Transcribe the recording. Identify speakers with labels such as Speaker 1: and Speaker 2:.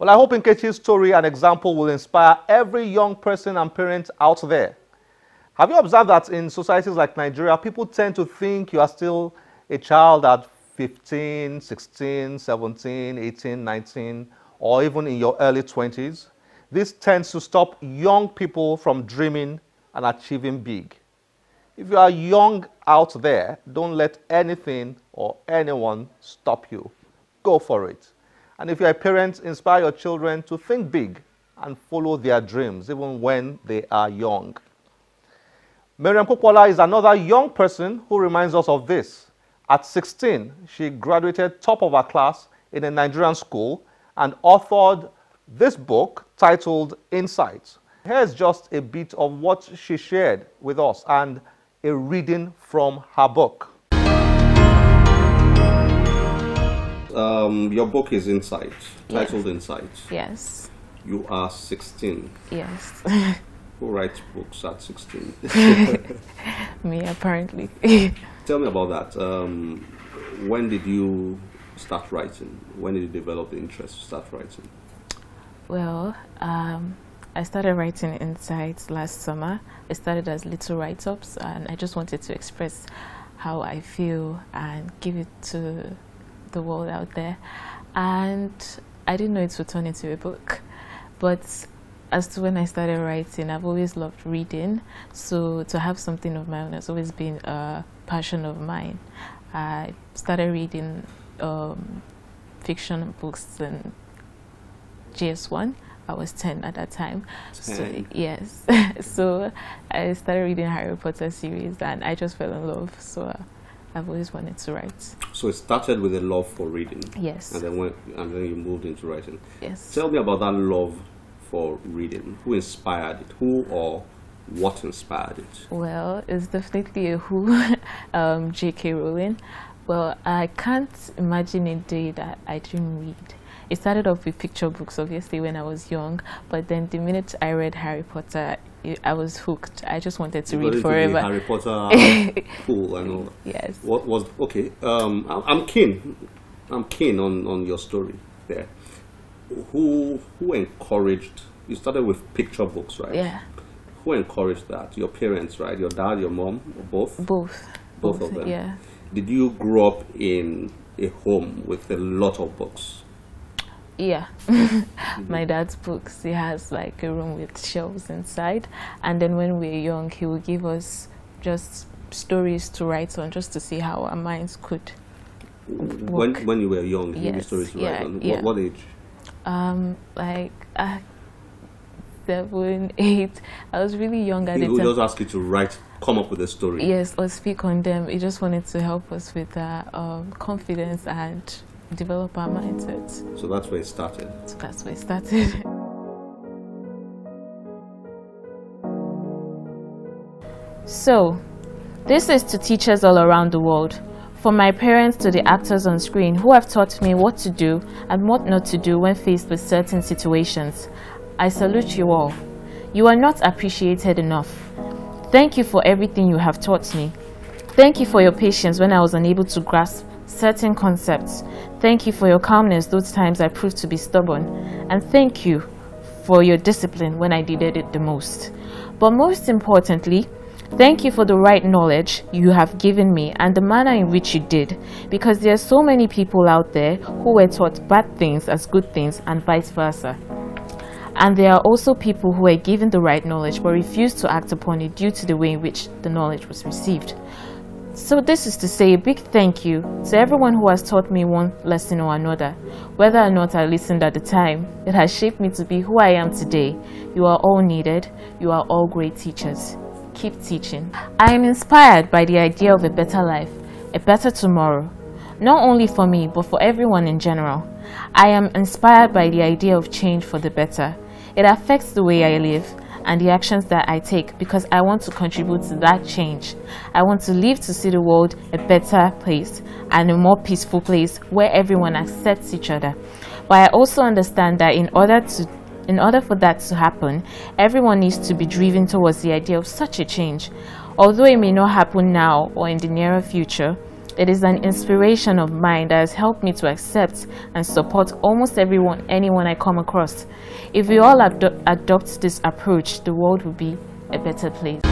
Speaker 1: Well, I hope Nkechi's story and example will inspire every young person and parent out there. Have you observed that in societies like Nigeria, people tend to think you are still a child at 15, 16, 17, 18, 19, or even in your early 20s? This tends to stop young people from dreaming and achieving big. If you are young out there, don't let anything or anyone stop you. Go for it. And if you're a parent, inspire your children to think big and follow their dreams, even when they are young. Miriam Kukwala is another young person who reminds us of this. At 16, she graduated top of her class in a Nigerian school and authored this book titled Insights. Here's just a bit of what she shared with us and a reading from her book. Your book is Insights, titled Insights.
Speaker 2: Yes.
Speaker 1: You are 16.
Speaker 2: Yes.
Speaker 1: Who writes books at 16?
Speaker 2: Me, apparently.
Speaker 1: Tell me about that. When did you start writing? When did you develop the interest to start writing?
Speaker 2: Well, I started writing Insights last summer. It started as little write-ups, and I just wanted to express how I feel and give it to the world out there. And I didn't know it would turn into a book. But as to when I started writing, I've always loved reading. So to have something of my own has always been a passion of mine. I started reading fiction books in GS1. I was 10 at that time.
Speaker 1: 10.
Speaker 2: So, yes. So I started reading Harry Potter series and I just fell in love. So I've always wanted to write.
Speaker 1: So it started with a love for reading.
Speaker 2: Yes.
Speaker 1: And then you moved into writing.
Speaker 2: Yes.
Speaker 1: Tell me about that love for reading. Who inspired it? Who or what inspired it?
Speaker 2: Well, it's definitely a who, J.K. Rowling. Well, I can't imagine a day that I didn't read. It started off with picture books, obviously, when I was young. But then the minute I read Harry Potter, I was hooked. I just wanted to read forever.
Speaker 1: Harry Potter pool and all.
Speaker 2: Yes.
Speaker 1: What was okay? I'm keen. I'm keen on your story there. Who encouraged? You started with picture books, right?
Speaker 2: Yeah.
Speaker 1: Who encouraged that? Your parents, right? Your dad, your mom, or both? Both of them.
Speaker 2: Yeah.
Speaker 1: Did you grow up in a home with a lot of books?
Speaker 2: Yeah. My dad's books, he has like a room with shelves inside, and then when we were young he would give us just stories to write on, just to see how our minds could work.
Speaker 1: When you were young, he gave you
Speaker 2: Yes,
Speaker 1: stories to write on.
Speaker 2: yeah.
Speaker 1: What age?
Speaker 2: Like 7, 8. I was really young at the
Speaker 1: He would
Speaker 2: time.
Speaker 1: just ask you to come up with a story.
Speaker 2: Yes, or speak on them. He just wanted to help us with confidence and develop our mindsets.
Speaker 1: So that's where it started.
Speaker 2: So that's where it started. So, this is to teachers all around the world. From my parents to the actors on screen who have taught me what to do and what not to do when faced with certain situations. I salute you all. You are not appreciated enough. Thank you for everything you have taught me. Thank you for your patience when I was unable to grasp certain concepts. Thank you for your calmness those times I proved to be stubborn. And thank you for your discipline when I needed it the most. But most importantly, thank you for the right knowledge you have given me and the manner in which you did, because there are so many people out there who were taught bad things as good things and vice versa. And there are also people who were given the right knowledge but refused to act upon it due to the way in which the knowledge was received. So this is to say a big thank you to everyone who has taught me one lesson or another. Whether or not I listened at the time, it has shaped me to be who I am today. You are all needed. You are all great teachers. Keep teaching. I am inspired by the idea of a better life, a better tomorrow. Not only for me, but for everyone in general. I am inspired by the idea of change for the better. It affects the way I live and the actions that I take because I want to contribute to that change. I want to live to see the world a better place and a more peaceful place where everyone accepts each other. But I also understand that in order for that to happen, everyone needs to be driven towards the idea of such a change. Although it may not happen now or in the nearer future, It is an inspiration of mine that has helped me to accept and support almost anyone I come across. If we all adopt this approach, the world will be a better place.